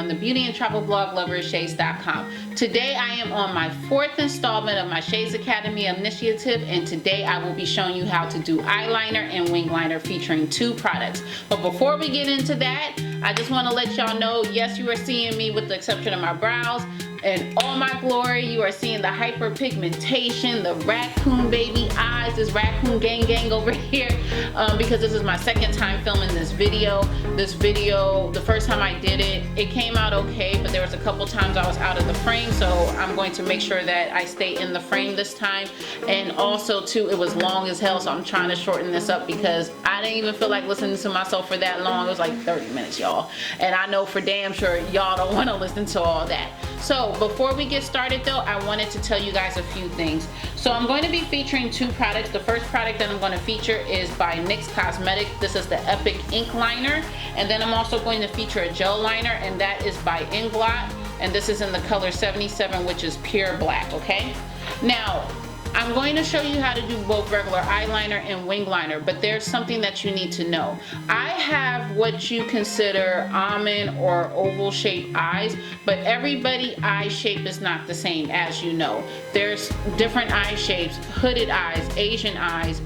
on the beauty and travel blog Loverofshades.com. Today I am on my 4th installment of my Shades Academy initiative, and today I will be showing you how to do eyeliner and wing liner featuring 2 products. But before we get into that, I just want to let y'all know, yes, you are seeing me with the exception of my brows in all my glory. You are seeing the hyperpigmentation, the raccoon baby eyes, this raccoon gang over here, because this is my 2nd time filming this video. The first time I did it, it came out okay, but there was a couple times I was out of the frame, so I'm going to make sure that I stay in the frame this time. And also too, it was long as hell, so I'm trying to shorten this up because I didn't even feel like listening to myself for that long. It was like 30 minutes, y'all, and I know for damn sure y'all don't want to listen to all that. So before we get started though, I wanted to tell you guys a few things. So I'm going to be featuring 2 products. The first product that I'm going to feature is by NYX Cosmetics. This is the Epic Ink Liner. And then I'm also going to feature a gel liner, and that is by Inglot. And this is in the color 77, which is pure black, okay? Now, I'm going to show you how to do both regular eyeliner and wing liner, but there's something that you need to know. I have what you consider almond or oval shaped eyes, but everybody's eye shape is not the same, as you know. There's different eye shapes: hooded eyes, Asian eyes,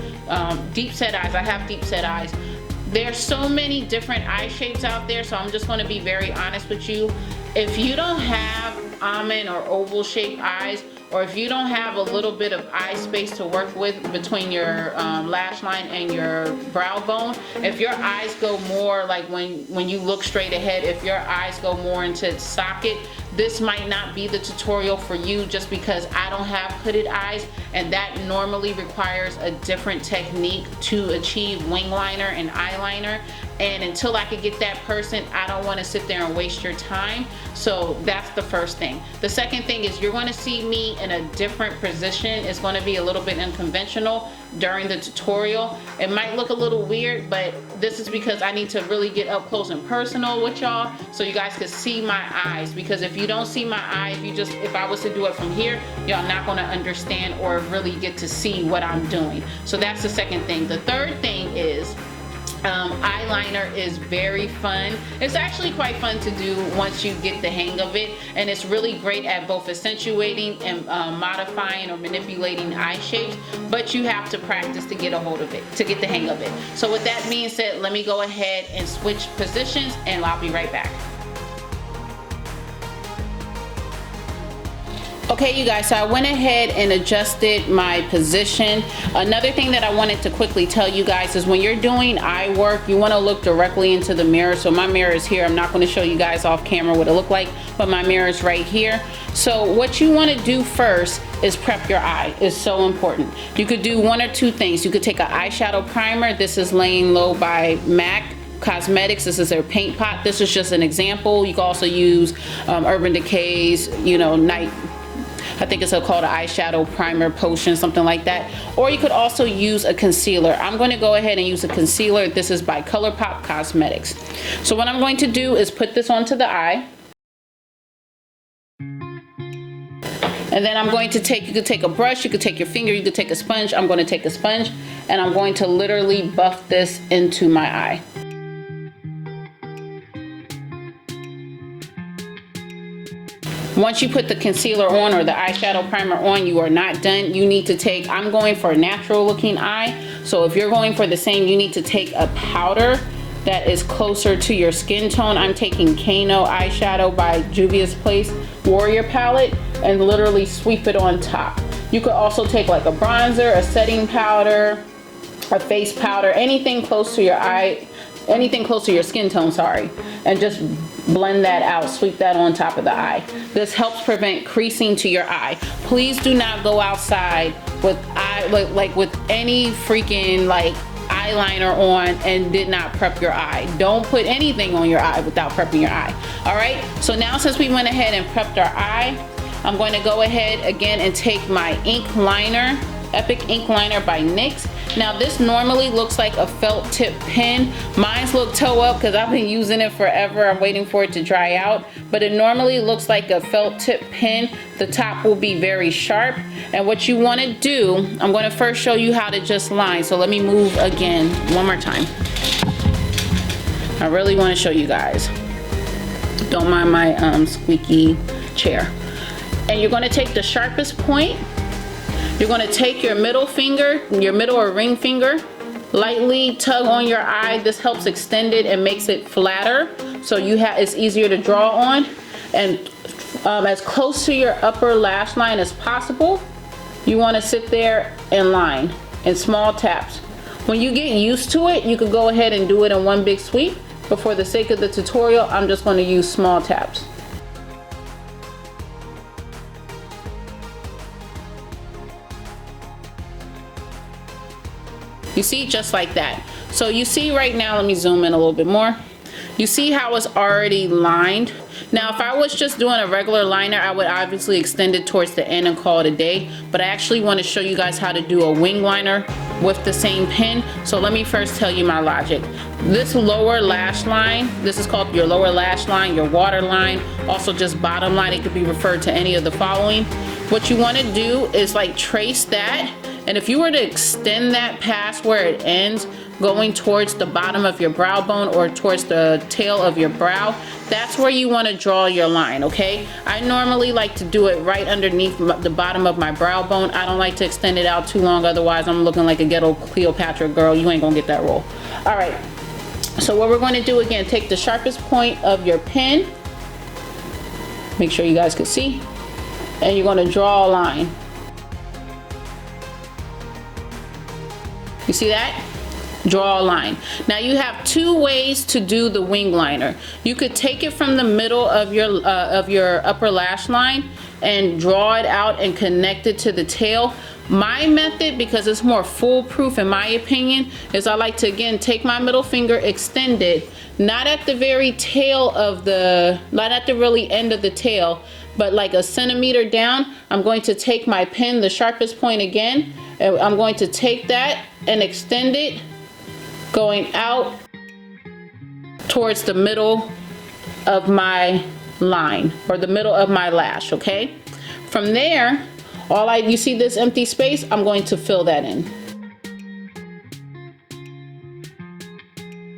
deep set eyes. I have deep set eyes. There's so many different eye shapes out there, so I'm just going to be very honest with you. If you don't have almond or oval shaped eyes, or if you don't have a little bit of eye space to work with between your lash line and your brow bone, if your eyes go more like when you look straight ahead, if your eyes go more into its socket, this might not be the tutorial for you, just because I don't have hooded eyes, and that normally requires a different technique to achieve wing liner and eyeliner. And until I could get that person, I don't want to sit there and waste your time. So that's the first thing. The second thing is you're going to see me in a different position. It's going to be a little bit unconventional during the tutorial. It might look a little weird, but this is because I need to really get up close and personal with y'all so you guys can see my eyes. Because if you don't see my eyes, if I was to do it from here, y'all not going to understand or really get to see what I'm doing. So that's the second thing. The third thing is eyeliner is very fun. It's actually quite fun to do once you get the hang of it, and it's really great at both accentuating and modifying or manipulating eye shapes, but you have to practice to get a hold of it, to get the hang of it. So with that being said, let me go ahead and switch positions, and I'll be right back. Okay, you guys, so I went ahead and adjusted my position. Another thing that I wanted to quickly tell you guys is when you're doing eye work, you want to look directly into the mirror. So my mirror is here. I'm not going to show you guys off camera what it looked like, but my mirror is right here. So what you want to do first is prep your eye. It's so important. You could do 1 or 2 things. You could take an eyeshadow primer. This is Laying Low by MAC Cosmetics. This is their paint pot. This is just an example. You can also use Urban Decay's, I think it's called an eyeshadow primer potion, something like that. Or you could also use a concealer. I'm going to go ahead and use a concealer. This is by ColourPop Cosmetics. So what I'm going to do is put this onto the eye. And then I'm going to you could take a brush, you could take your finger, you could take a sponge. I'm going to take a sponge, and I'm going to literally buff this into my eye. Once you put the concealer on or the eyeshadow primer on, you are not done. You need to take, I'm going for a natural looking eye. So if you're going for the same, you need to take a powder that is closer to your skin tone. I'm taking Kano eyeshadow by Juvia's Place Warrior palette and literally sweep it on top. You could also take like a bronzer, a setting powder, a face powder, anything close to your eye, anything close to your skin tone, sorry, and just blend that out, sweep that on top of the eye. This helps prevent creasing to your eye. Please do not go outside with with any freaking eyeliner on and did not prep your eye. Don't put anything on your eye without prepping your eye. All right, so now since we went ahead and prepped our eye, I'm going to go ahead again and take my ink liner, Epic Ink Liner by NYX. Now this normally looks like a felt tip pen. Mine's look toe up because I've been using it forever. I'm waiting for it to dry out, but it normally looks like a felt tip pen. The top will be very sharp, and what you want to do, I'm going to first show you how to just line. So let me move again one more time. I really want to show you guys. Don't mind my squeaky chair. And you're gonna take the sharpest point. You're gonna take your middle finger, your middle or ring finger, lightly tug on your eye. This helps extend it and makes it flatter, so it's easier to draw on. And as close to your upper lash line as possible, you wanna sit there and line in small taps. When you get used to it, you could go ahead and do it in one big sweep, but for the sake of the tutorial, I'm just gonna use small taps. You see, just like that. So you see right now, let me zoom in a little bit more. You see how it's already lined? Now, if I was just doing a regular liner, I would obviously extend it towards the end and call it a day, but I actually want to show you guys how to do a wing liner with the same pen. So let me first tell you my logic. This lower lash line, this is called your lower lash line, your water line, also just bottom line. It could be referred to any of the following. What you want to do is like trace that, and if you were to extend that past where it ends, going towards the bottom of your brow bone or towards the tail of your brow, that's where you want to draw your line, okay? I normally like to do it right underneath the bottom of my brow bone. I don't like to extend it out too long, otherwise I'm looking like a ghetto Cleopatra girl. You ain't gonna get that role. All right, so what we're going to do again, take the sharpest point of your pen, make sure you guys can see, and you're going to draw a line. You see that? Draw a line. Now you have two ways to do the wing liner. You could take it from the middle of your upper lash line and draw it out and connect it to the tail. My method, because it's more foolproof in my opinion, is I like to again take my middle finger, extend it, not at the very tail of not at the really end of the tail, but like a centimeter down. I'm going to take my pen, the sharpest point again, and I'm going to take that and extend it going out towards the middle of my line or the middle of my lash, okay? From there, you see this empty space, I'm going to fill that in.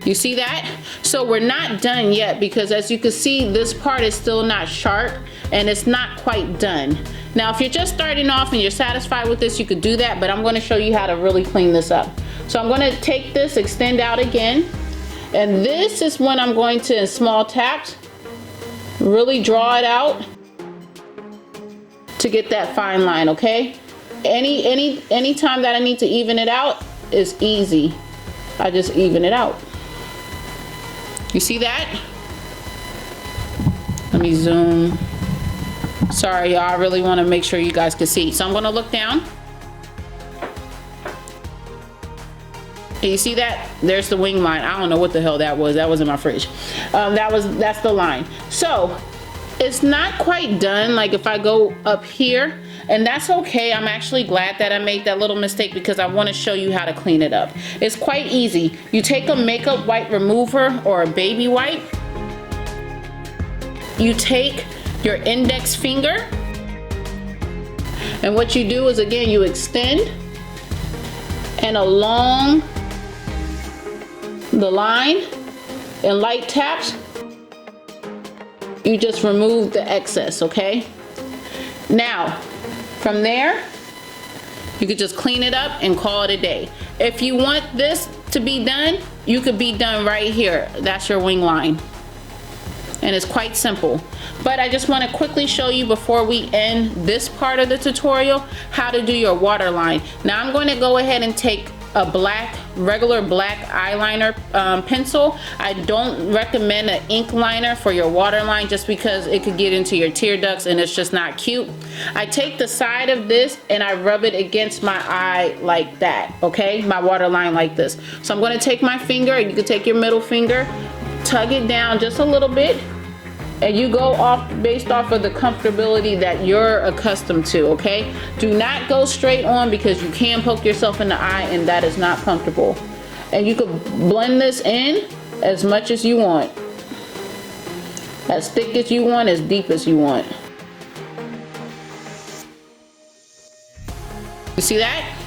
You see that? So we're not done yet, because as you can see, this part is still not sharp and it's not quite done. Now, if you're just starting off and you're satisfied with this, you could do that, but I'm going to show you how to really clean this up. So I'm going to take this, extend out again, and this is when I'm going to, in small taps, really draw it out to get that fine line, okay? Any time that I need to even it out is easy. I just even it out. You see that? Let me zoom. Sorry, y'all, I really want to make sure you guys can see. So I'm going to look down. And you see that? There's the wing line. I don't know what the hell that was. That was in my fridge. That's the line. So it's not quite done. Like if I go up here, and that's okay. I'm actually glad that I made that little mistake, because I want to show you how to clean it up. It's quite easy. You take a makeup wipe remover or a baby wipe. You take your index finger, and what you do is, again, you extend, and along the line in light taps, you just remove the excess, okay? Now, from there, you could just clean it up and call it a day. If you want this to be done, you could be done right here. That's your wing line. And it's quite simple. But I just want to quickly show you, before we end this part of the tutorial, how to do your waterline. Now I'm going to go ahead and take a regular black eyeliner pencil. I don't recommend an ink liner for your waterline, just because it could get into your tear ducts and it's just not cute. I take the side of this and I rub it against my eye like that, okay? My waterline like this. So I'm going to take my finger, and you can take your middle finger, tug it down just a little bit, and you go off based off of the comfortability that you're accustomed to, okay? Do not go straight on, because you can poke yourself in the eye and that is not comfortable. And you could blend this in as much as you want, as thick as you want, as deep as you want. You see that?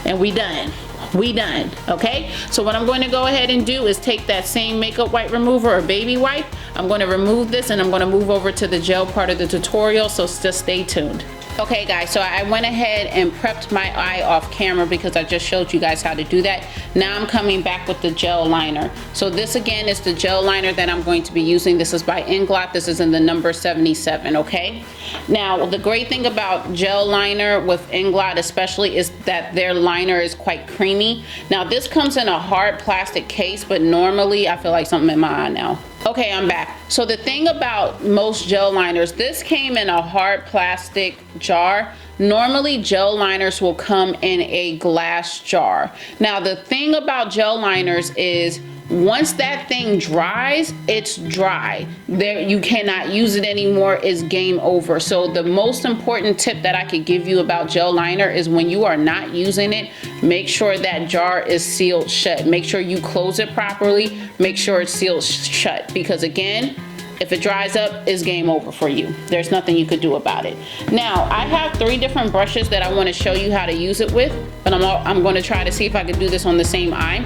And we done. We done, okay? So what I'm going to go ahead and do is take that same makeup wipe remover or baby wipe. I'm going to remove this and I'm going to move over to the gel part of the tutorial, so just stay tuned. Okay guys, so I went ahead and prepped my eye off camera because I just showed you guys how to do that. Now I'm coming back with the gel liner. So this again is the gel liner that I'm going to be using. This is by Inglot. This is in the number 77, okay? Now the great thing about gel liner with Inglot especially is that their liner is quite creamy. Now this comes in a hard plastic case, but normally I feel like something in my eye now. Okay, I'm back. So the thing about most gel liners, this came in a hard plastic jar. Normally gel liners will come in a glass jar. Now the thing about gel liners is once that thing dries, it's dry. There, you cannot use it anymore, it's game over. So the most important tip that I could give you about gel liner is when you are not using it, make sure that jar is sealed shut. Make sure you close it properly, make sure it's sealed shut, because again, if it dries up, it's game over for you. There's nothing you could do about it. Now, I have 3 different brushes that I want to show you how to use it with, but I'm going to try to see if I can do this on the same eye.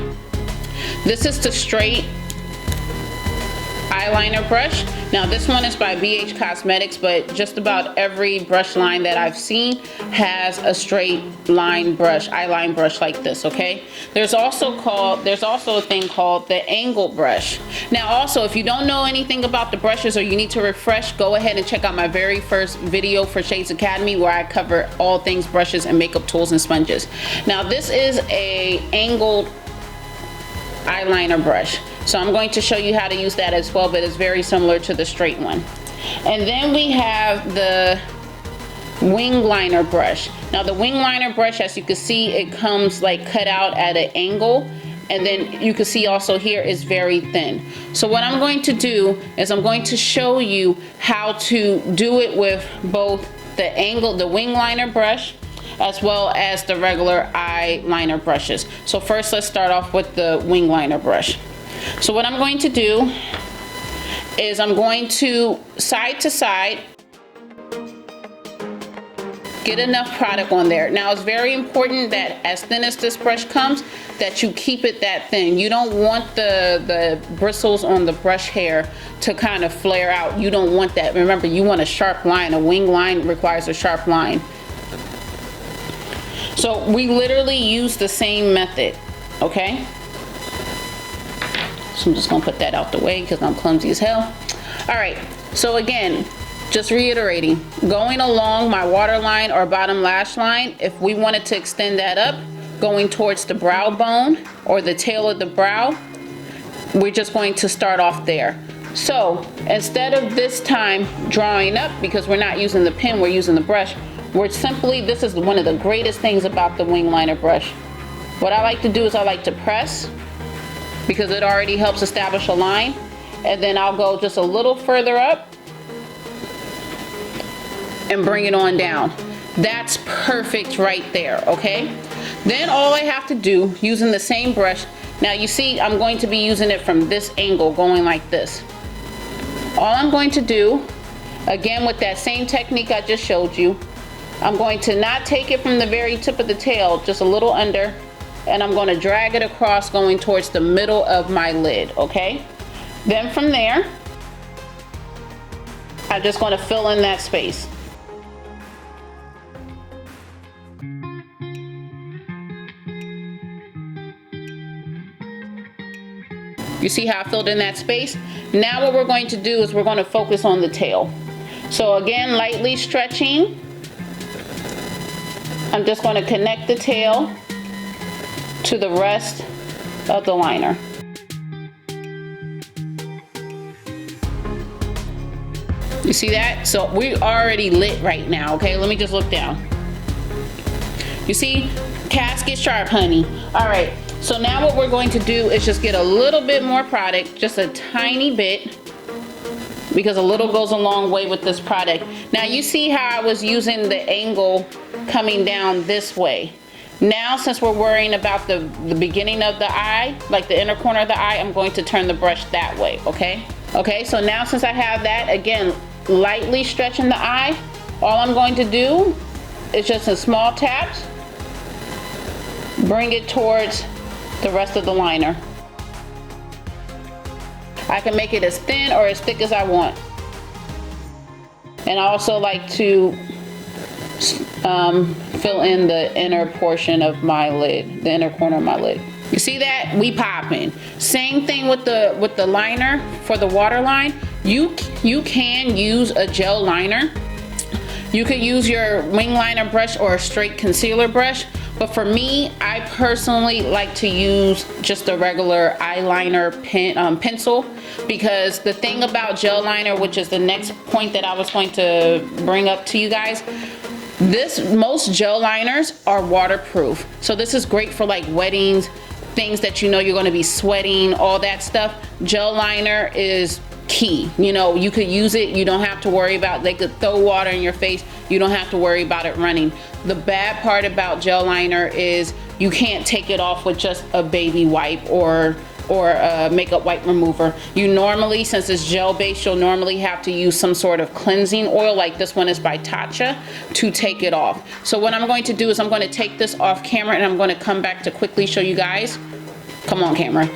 This is the straight eyeliner brush. Now this one is by BH Cosmetics, but just about every brush line that I've seen has a straight line brush, eyeline brush like this, okay? There's also a thing called the angle brush. Now also, if you don't know anything about the brushes or you need to refresh, go ahead and check out my very first video for Shades Academy where I cover all things brushes and makeup tools and sponges. Now this is a angled eyeliner brush, so I'm going to show you how to use that as well, but it's very similar to the straight one. And then we have the wing liner brush. Now the wing liner brush, as you can see, it comes like cut out at an angle, and then you can see also here is very thin. So what I'm going to do is I'm going to show you how to do it with both the wing liner brush as well as the regular eyeliner brushes. So first let's start off with the wing liner brush. So what I'm going to do is I'm going to side to side get enough product on there. Now it's very important that as thin as this brush comes, that you keep it that thin. You don't want the bristles on the brush hair to kind of flare out. You don't want that. Remember, you want a sharp line. A wing line requires a sharp line. So we literally use the same method, okay? So I'm just gonna put that out the way because I'm clumsy as hell. All right, so again, just reiterating, going along my waterline or bottom lash line, if we wanted to extend that up, going towards the brow bone or the tail of the brow, we're just going to start off there. So instead of this time drawing up, because we're not using the pen, we're using the brush, we're simply, this is one of the greatest things about the wing liner brush. What I like to do is I like to press, because it already helps establish a line, and then I'll go just a little further up and bring it on down. That's perfect right there, okay? Then all I have to do, using the same brush, now you see I'm going to be using it from this angle, going like this. All I'm going to do, again with that same technique I just showed you, I'm going to not take it from the very tip of the tail, just a little under, and I'm going to drag it across going towards the middle of my lid, okay? Then from there, I'm just going to fill in that space. You see how I filled in that space? Now what we're going to do is we're going to focus on the tail. So again, lightly stretching. I'm just going to connect the tail to the rest of the liner. You see that? So we're already lit right now, okay? Let me just look down. You see? Casket sharp, honey. All right. So now what we're going to do is just get a little bit more product, just a tiny bit, because a little goes a long way with this product. Now you see how I was using the angle coming down this way. Now since we're worrying about the beginning of the eye, like the inner corner of the eye, I'm going to turn the brush that way, okay? Okay, so now since I have that, again, lightly stretching the eye, all I'm going to do is just in small taps, bring it towards the rest of the liner. I can make it as thin or as thick as I want. And I also like to fill in the inner portion of my lid, the inner corner of my lid. You see that? We popping. Same thing with the liner for the waterline. You can use a gel liner. You could use your wing liner brush or a straight concealer brush. But for me, I personally like to use just a regular eyeliner pencil, because the thing about gel liner, which is the next point that I was going to bring up to you guys, most gel liners are waterproof. So this is great for like weddings, things that you know you're going to be sweating, all that stuff. Gel liner is key. You know, you could use it, you don't have to worry about, they could throw water in your face, you don't have to worry about it running. The bad part about gel liner is you can't take it off with just a baby wipe or a makeup wipe remover. You normally, since it's gel based, you'll normally have to use some sort of cleansing oil, like this one is by Tatcha, to take it off. So what I'm going to do is I'm going to take this off camera and I'm going to come back to quickly show you guys. Come on camera.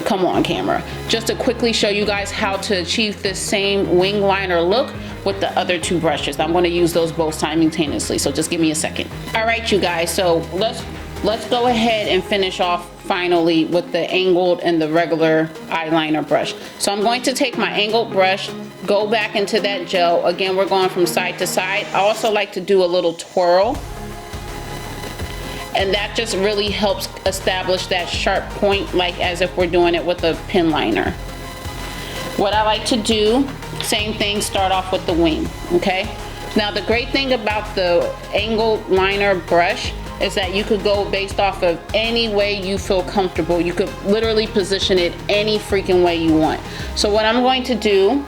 Come on camera. Just to quickly show you guys how to achieve this same wing liner look with the other two brushes. I'm going to use those both simultaneously, so just give me a second. All right, you guys, so let's go ahead and finish off finally with the angled and the regular eyeliner brush. So I'm going to take my angled brush, go back into that gel. Again, we're going from side to side. I also like to do a little twirl, and that just really helps establish that sharp point, like as if we're doing it with a pen liner. What I like to do, same thing, start off with the wing, okay? Now the great thing about the angled liner brush is that you could go based off of any way you feel comfortable. You could literally position it any freaking way you want. So what I'm going to do,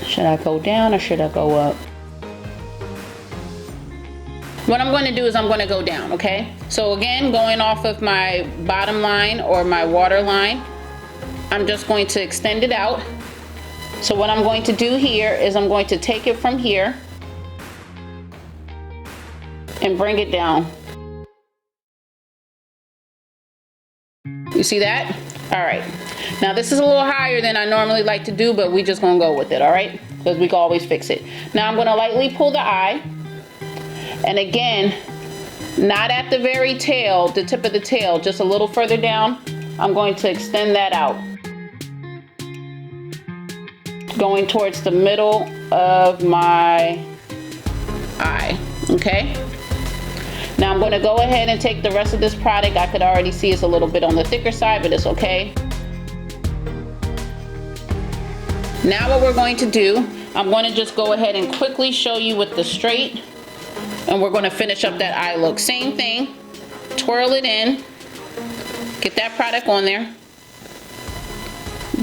should I go down or should I go up? What I'm going to do is I'm going to go down, okay? So again, going off of my bottom line or my water line, I'm just going to extend it out. So what I'm going to do here is I'm going to take it from here and bring it down. You see that? All right. Now this is a little higher than I normally like to do, but we just gonna go with it, all right? Because we can always fix it. Now I'm gonna lightly pull the eye. And again, not at the very tail, the tip of the tail, just a little further down. I'm going to extend that out, going towards the middle of my eye, okay? Now I'm going to go ahead and take the rest of this product. I could already see it's a little bit on the thicker side, but it's okay. Now what we're going to do, I'm going to just go ahead and quickly show you with the straight, and we're going to finish up that eye look. Same thing, twirl it in, get that product on there,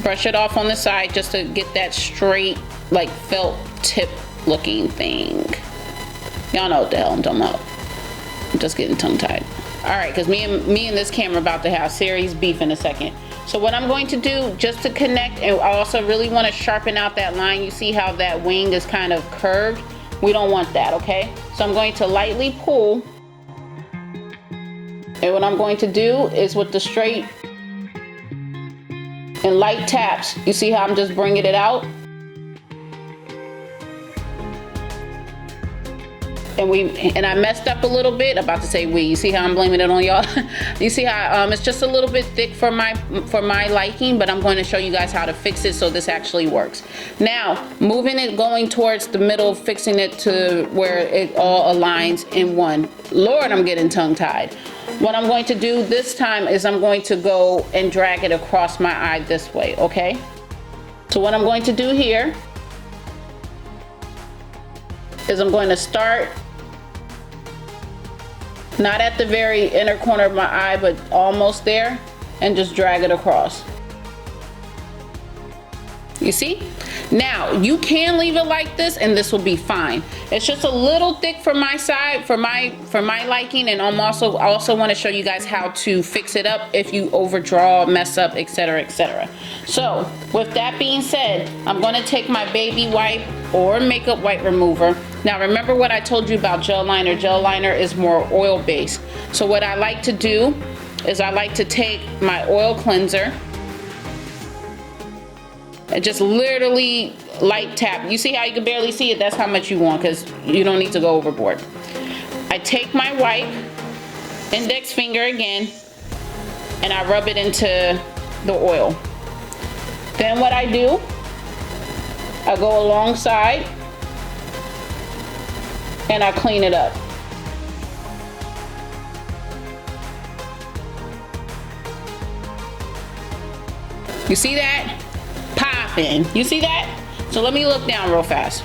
brush it off on the side just to get that straight, like felt tip looking thing. Y'all know what the hell I'm talking about. I'm just getting tongue tied. All right, because me and this camera about to have serious beef in a second. So what I'm going to do, just to connect, and I also really want to sharpen out that line. You see how that wing is kind of curved? We don't want that, okay? So I'm going to lightly pull. And what I'm going to do is with the straight and light taps, you see how I'm just bringing it out? And I messed up a little bit. About to say we. You see how I'm blaming it on y'all? You see how it's just a little bit thick for my liking, but I'm going to show you guys how to fix it so this actually works. Now, moving it, going towards the middle, fixing it to where it all aligns in one. Lord, I'm getting tongue-tied. What I'm going to do this time is I'm going to go and drag it across my eye this way, okay? So what I'm going to do here is I'm going to start not at the very inner corner of my eye, but almost there, and just drag it across. You see? Now, you can leave it like this and this will be fine. It's just a little thick for my side, for my liking, and I also want to show you guys how to fix it up if you overdraw, mess up, etc., etc. So, with that being said, I'm going to take my baby wipe or makeup wipe remover. Now, remember what I told you about gel liner. Gel liner is more oil based. So what I like to do is I like to take my oil cleanser And just literally light tap. You see how you can barely see it? That's how much you want, because you don't need to go overboard. I take my white index finger again and I rub it into the oil. Then what I do, I go alongside and I clean it up. You see that? Popping. You see that? So let me look down real fast.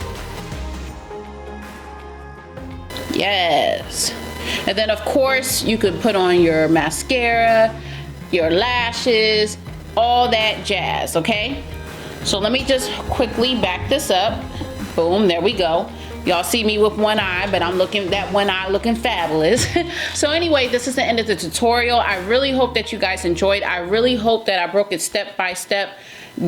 Yes. And then of course you could put on your mascara, your lashes, all that jazz, okay? So let me just quickly back this up. Boom, there we go. Y'all see me with one eye, but I'm looking, that one eye looking fabulous. So anyway, this is the end of the tutorial. I really hope that you guys enjoyed. I really hope that I broke it step by step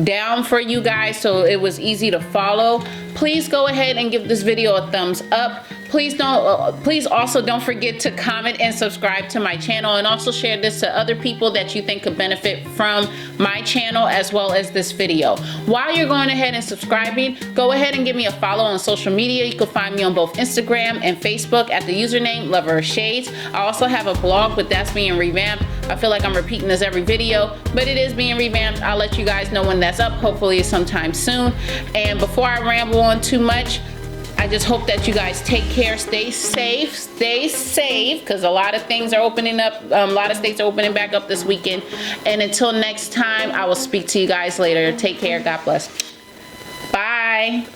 down for you guys so it was easy to follow. Please go ahead and give this video a thumbs up. Please also don't forget to comment and subscribe to my channel, and also share this to other people that you think could benefit from my channel as well as this video. While you're going ahead and subscribing, go ahead and give me a follow on social media. You can find me on both Instagram and Facebook at the username Loverofshades. I also have a blog, but that's being revamped. I feel like I'm repeating this every video, but it is being revamped. I'll let you guys know when that's up, hopefully sometime soon. And before I ramble on too much, I just hope that you guys take care, stay safe, because a lot of things are opening up, a lot of states are opening back up this weekend. And until next time, I will speak to you guys later. Take care, God bless. Bye.